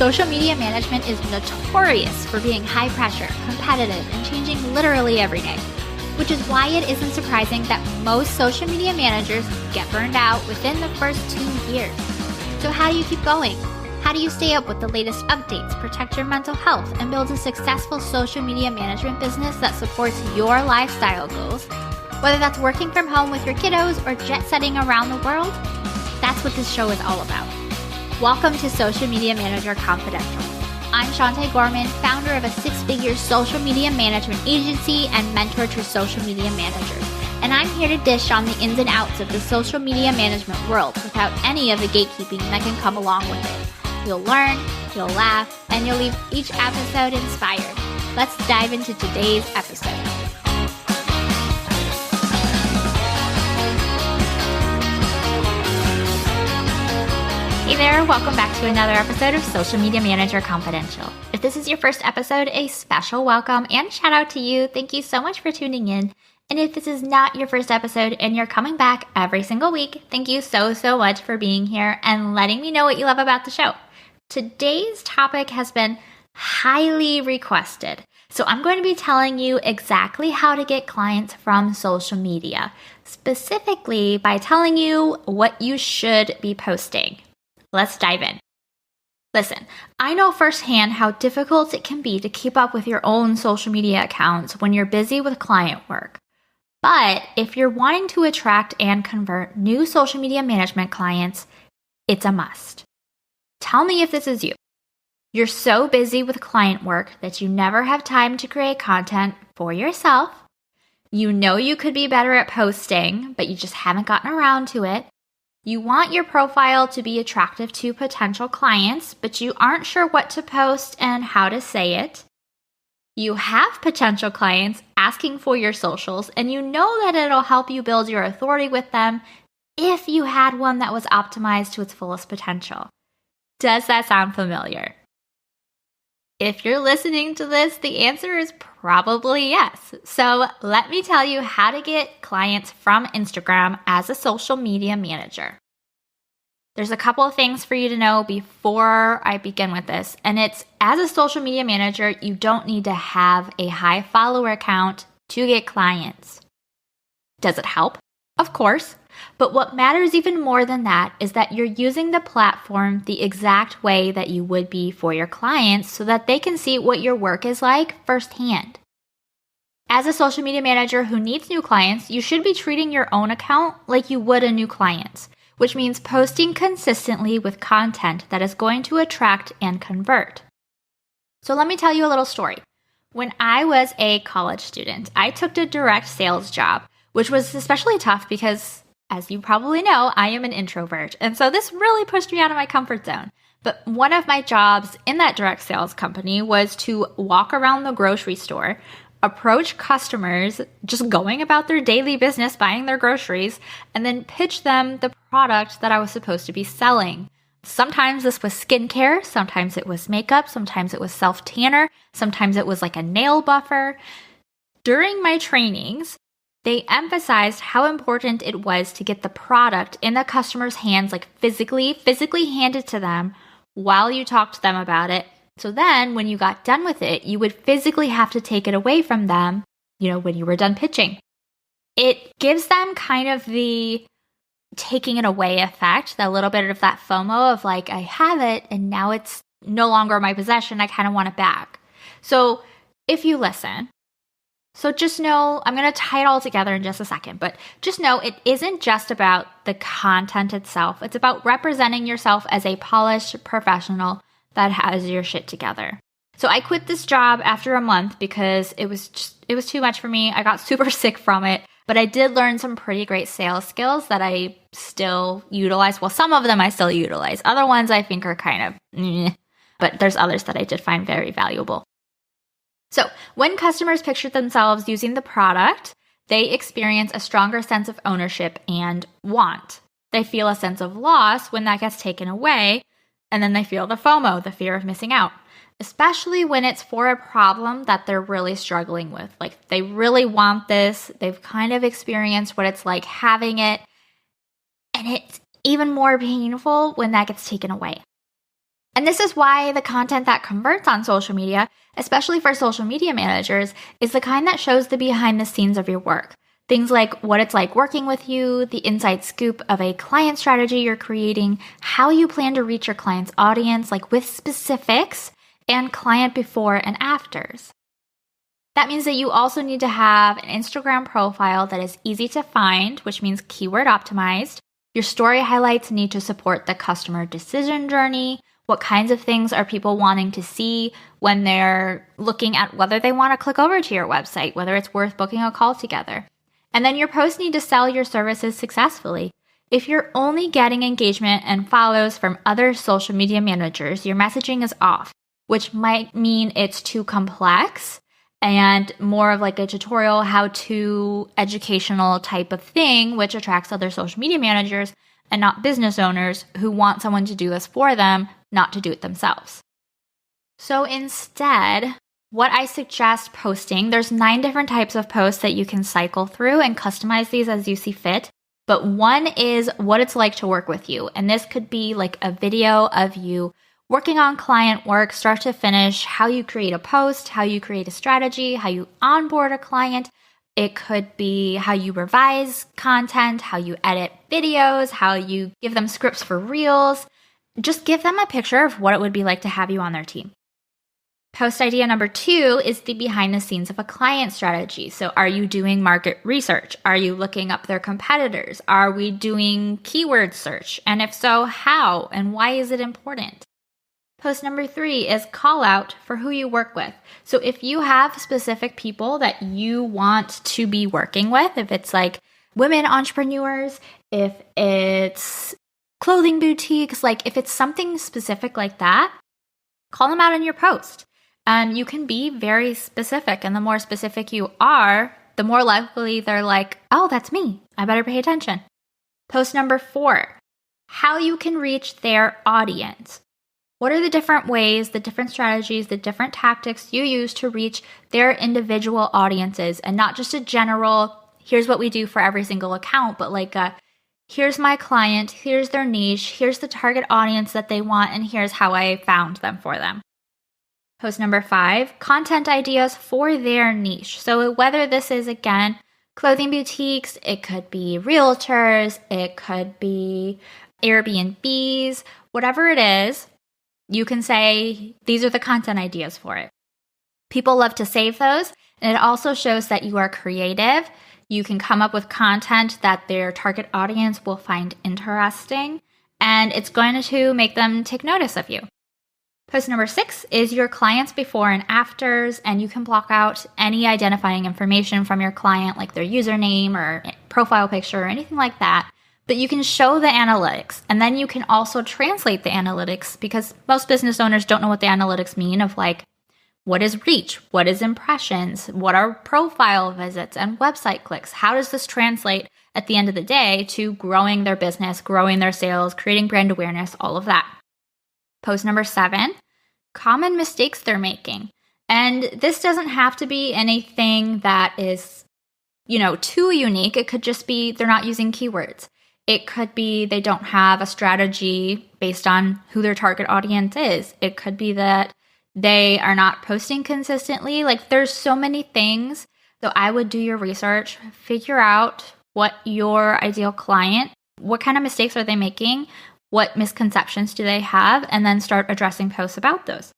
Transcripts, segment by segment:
Social media management is notorious for being high pressure, competitive, and changing literally every day, which is why it isn't surprising that most social media managers get burned out within the first 2 years. So how do you keep going? How do you stay up with the latest updates, protect your mental health, and build a successful social media management business that supports your lifestyle goals? Whether that's working from home with your kiddos or jet setting around the world, that's what this show is all about. Welcome to Social Media Manager Confidential. I'm Shantae Gorman, founder of a 6-figure social media management agency and mentor to social media managers. And I'm here to dish on the ins and outs of the social media management world without any of the gatekeeping that can come along with it. You'll learn, you'll laugh, and you'll leave each episode inspired. Let's dive into today's episode. Hey there, welcome back to another episode of Social Media Manager Confidential. If this is your first episode, a special welcome and shout out to you. Thank you so much for tuning in. And if this is not your first episode and you're coming back every single week, thank you so much for being here and letting me know what you love about the show. Today's topic has been highly requested. So I'm going to be telling you exactly how to get clients from social media, specifically by telling you what you should be posting. Let's dive in. Listen, I know firsthand how difficult it can be to keep up with your own social media accounts when you're busy with client work. But if you're wanting to attract and convert new social media management clients, it's a must. Tell me if this is you. You're so busy with client work that you never have time to create content for yourself. You know you could be better at posting, but you just haven't gotten around to it. You want your profile to be attractive to potential clients, but you aren't sure what to post and how to say it. You have potential clients asking for your socials, and you know that it'll help you build your authority with them if you had one that was optimized to its fullest potential. Does that sound familiar? If you're listening to this, the answer is probably yes. So let me tell you how to get clients from Instagram as a social media manager. There's a couple of things for you to know before I begin with this, and it's as a social media manager, you don't need to have a high follower count to get clients. Does it help? Of course. But what matters even more than that is that you're using the platform the exact way that you would be for your clients so that they can see what your work is like firsthand. As a social media manager who needs new clients, you should be treating your own account like you would a new client's, which means posting consistently with content that is going to attract and convert. So let me tell you a little story. When I was a college student, I took a direct sales job, which was especially tough because, as you probably know, I am an introvert. And so this really pushed me out of my comfort zone. But one of my jobs in that direct sales company was to walk around the grocery store, approach customers just going about their daily business, buying their groceries, and then pitch them the product that I was supposed to be selling. Sometimes this was skincare, sometimes it was makeup, sometimes it was self-tanner, sometimes it was like a nail buffer. During my trainings, they emphasized how important it was to get the product in the customer's hands, like physically hand it to them while you talked to them about it. So then when you got done with it, you would physically have to take it away from them, when you were done pitching. It gives them kind of the taking it away effect, that little bit of that FOMO of like, I have it and now it's no longer my possession. I kind of want it back. So if you listen, so just know, I'm going to tie it all together in just a second, but just know it isn't just about the content itself. It's about representing yourself as a polished professional that has your shit together. So I quit this job after a month because it was too much for me. I got super sick from it, but I did learn some pretty great sales skills that I still utilize. Well, some of them I still utilize. Other ones I think are kind of, but there's others that I did find very valuable. So when customers picture themselves using the product, they experience a stronger sense of ownership and want. They feel a sense of loss when that gets taken away, and then they feel the FOMO, the fear of missing out, especially when it's for a problem that they're really struggling with. Like they really want this, they've kind of experienced what it's like having it, and it's even more painful when that gets taken away. And this is why the content that converts on social media, especially for social media managers, is the kind that shows the behind the scenes of your work. Things like what it's like working with you, the inside scoop of a client strategy you're creating, how you plan to reach your client's audience, like with specifics, and client before and afters. That means that you also need to have an Instagram profile that is easy to find, which means keyword optimized. Your story highlights need to support the customer decision journey. What kinds of things are people wanting to see when they're looking at whether they want to click over to your website, whether it's worth booking a call together. And then your posts need to sell your services successfully. If you're only getting engagement and follows from other social media managers, your messaging is off, which might mean it's too complex and more of like a tutorial, how-to, educational type of thing, which attracts other social media managers and not business owners who want someone to do this for them, not to do it themselves. So instead, what I suggest posting, there's 9 different types of posts that you can cycle through and customize these as you see fit. But one is what it's like to work with you. And this could be like a video of you working on client work, start to finish, how you create a post, how you create a strategy, how you onboard a client. It could be how you revise content, how you edit videos, how you give them scripts for reels. Just give them a picture of what it would be like to have you on their team. Post idea number 2 is the behind the scenes of a client strategy. So are you doing market research? Are you looking up their competitors? Are we doing keyword search? And if so, how and why is it important? Post number 3 is call out for who you work with. So if you have specific people that you want to be working with, if it's like women entrepreneurs, if it's clothing boutiques, like if it's something specific like that, call them out in your post. You can be very specific, and the more specific you are, the more likely they're like, oh, that's me. I better pay attention. Post number 4, how you can reach their audience. What are the different ways, the different strategies, the different tactics you use to reach their individual audiences, and not just a general, here's what we do for every single account, but like here's my client, here's their niche, here's the target audience that they want, and here's how I found them for them. Post number 5, content ideas for their niche. So whether this is, again, clothing boutiques, it could be realtors, it could be Airbnbs, whatever it is, you can say, these are the content ideas for it. People love to save those, and it also shows that you are creative. You can come up with content that their target audience will find interesting, and it's going to make them take notice of you. Post number 6 is your clients before and afters, and you can block out any identifying information from your client, like their username or profile picture or anything like that. But you can show the analytics, and then you can also translate the analytics, because most business owners don't know what the analytics mean of like, what is reach? What is impressions? What are profile visits and website clicks? How does this translate at the end of the day to growing their business, growing their sales, creating brand awareness, all of that? Post number 7, common mistakes they're making. And this doesn't have to be anything that is, too unique. It could just be they're not using keywords. It could be they don't have a strategy based on who their target audience is. It could be that they are not posting consistently. Like there's so many things. So I would do your research, figure out what your ideal client, what kind of mistakes are they making? What misconceptions do they have? And then start addressing posts about those.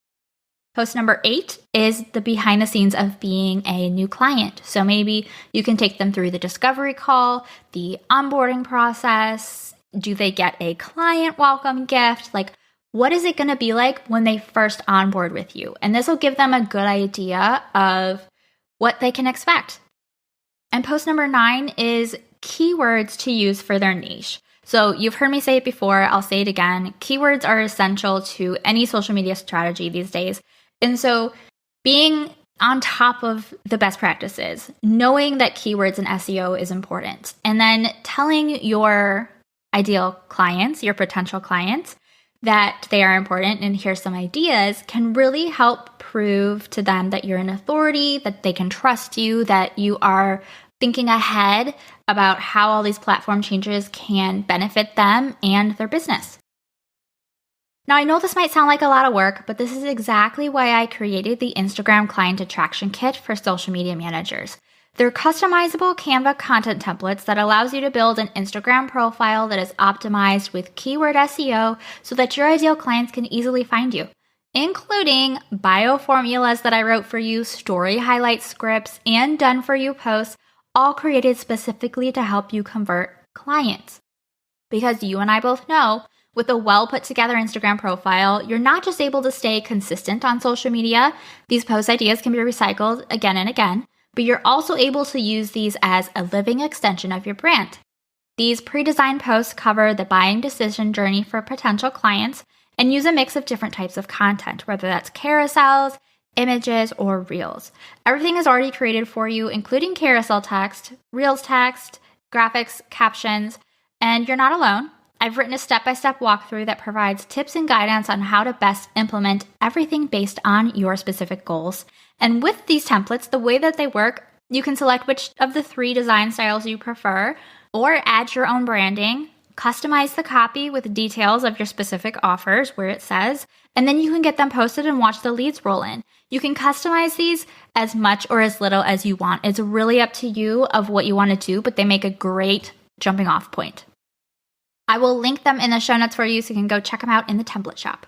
Post number 8 is the behind the scenes of being a new client. So maybe you can take them through the discovery call, the onboarding process. Do they get a client welcome gift? Like, what is it going to be like when they first onboard with you? And this will give them a good idea of what they can expect. And post number 9 is keywords to use for their niche. So you've heard me say it before, I'll say it again. Keywords are essential to any social media strategy these days. And so being on top of the best practices, knowing that keywords and SEO is important, and then telling your ideal clients, your potential clients, that they are important and here's some ideas can really help prove to them that you're an authority, that they can trust you, that you are thinking ahead about how all these platform changes can benefit them and their business. Now, I know this might sound like a lot of work, but this is exactly why I created the Instagram Client Attraction Kit for social media managers. They're customizable Canva content templates that allows you to build an Instagram profile that is optimized with keyword SEO so that your ideal clients can easily find you, including bio formulas that I wrote for you, story highlight scripts, and done for you posts, all created specifically to help you convert clients. Because you and I both know, with a well put together Instagram profile, you're not just able to stay consistent on social media. These post ideas can be recycled again and again, but you're also able to use these as a living extension of your brand. These pre-designed posts cover the buying decision journey for potential clients and use a mix of different types of content, whether that's carousels, images, or reels. Everything is already created for you, including carousel text, reels text, graphics, captions, and you're not alone. I've written a step-by-step walkthrough that provides tips and guidance on how to best implement everything based on your specific goals. And with these templates, the way that they work, you can select which of the 3 design styles you prefer, or add your own branding, customize the copy with details of your specific offers where it says, and then you can get them posted and watch the leads roll in. You can customize these as much or as little as you want. It's really up to you of what you want to do, but they make a great jumping off point. I will link them in the show notes for you so you can go check them out in the template shop.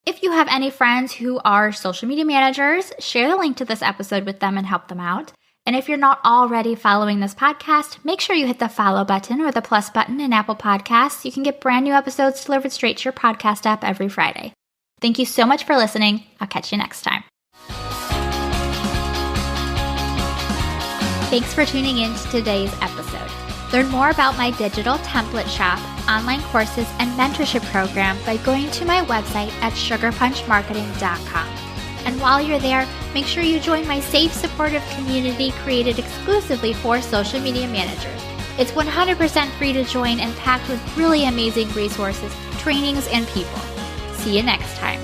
If you have any friends who are social media managers, share the link to this episode with them and help them out. And if you're not already following this podcast, make sure you hit the follow button or the plus button in Apple Podcasts. You can get brand new episodes delivered straight to your podcast app every Friday. Thank you so much for listening. I'll catch you next time. Thanks for tuning in to today's episode. Learn more about my digital template shop, online courses, and mentorship program by going to my website at sugarpunchmarketing.com. And while you're there, make sure you join my safe, supportive community created exclusively for social media managers. It's 100% free to join and packed with really amazing resources, trainings, and people. See you next time.